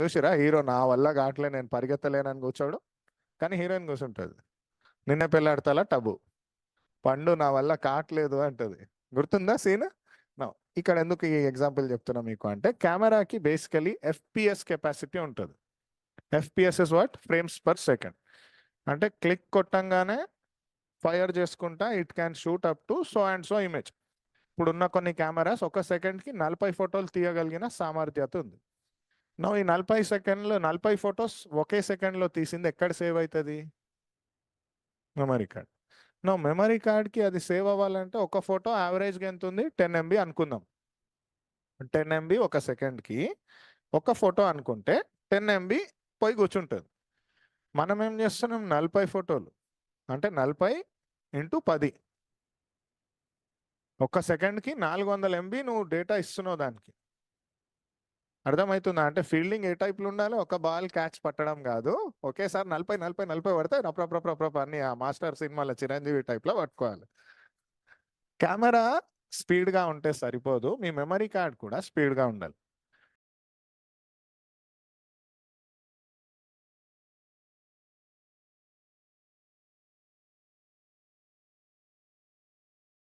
చూసిరా హీరో నా వల్ల కావట్లే నేను పరిగెత్తలేనని కూర్చోడు, కానీ హీరోయిన్ కూర్చుంటుంది. నిన్నే పెళ్ళాడతాలా టబు. పండు నా వల్ల కావట్లేదు అంటది. గుర్తుందా సీన్? నా ఇక్కడ ఎందుకు ఈ ఎగ్జాంపుల్ చెప్తున్నా మీకు అంటే, కెమెరాకి బేసికలీ ఎఫ్పిఎస్ కెపాసిటీ ఉంటుంది. FPS is what? Frames per second. అంటే క్లిక్ కొట్టంగానే ఫైర్ చేసుకుంటా it can shoot up to so and so image. ఇప్పుడున్న కొన్ని కెమెరాస్ ఒక సెకండ్కి 40 ఫోటోలు తీయగలిగిన సామర్థ్యత ఉంది. నువ్వు ఈ 40 ఫొటోస్ ఒకే సెకండ్లో తీసింది ఎక్కడ సేవ్ అవుతుంది? Memory card. నువ్వు మెమరీ కార్డ్కి అది సేవ్ అవ్వాలంటే ఒక ఫోటో యావరేజ్గా ఎంత ఉంది? 10 MB అనుకుందాం. 10 MB ఒక సెకండ్కి ఒక ఫోటో అనుకుంటే 10 MB పోయి కూర్చుంటుంది. మనం ఏం చేస్తున్నాం? 40 ఫోటోలు అంటే 40 × 10 ఒక సెకండ్కి 400 MB నువ్వు డేటా ఇస్తున్నావు దానికి. అర్థమవుతుందా? అంటే ఫీల్డింగ్ ఏ టైప్లో ఉండాలి? ఒక బాల్ క్యాచ్ పట్టడం కాదు, ఒకేసారి 40 పడితే రప్రప్రప్రప్రప్ అన్ని ఆ మాస్టర్ సినిమాలో చిరంజీవి టైప్లో పట్టుకోవాలి. కెమెరా స్పీడ్గా ఉంటే సరిపోదు, మీ మెమరీ కార్డ్ కూడా స్పీడ్గా ఉండాలి.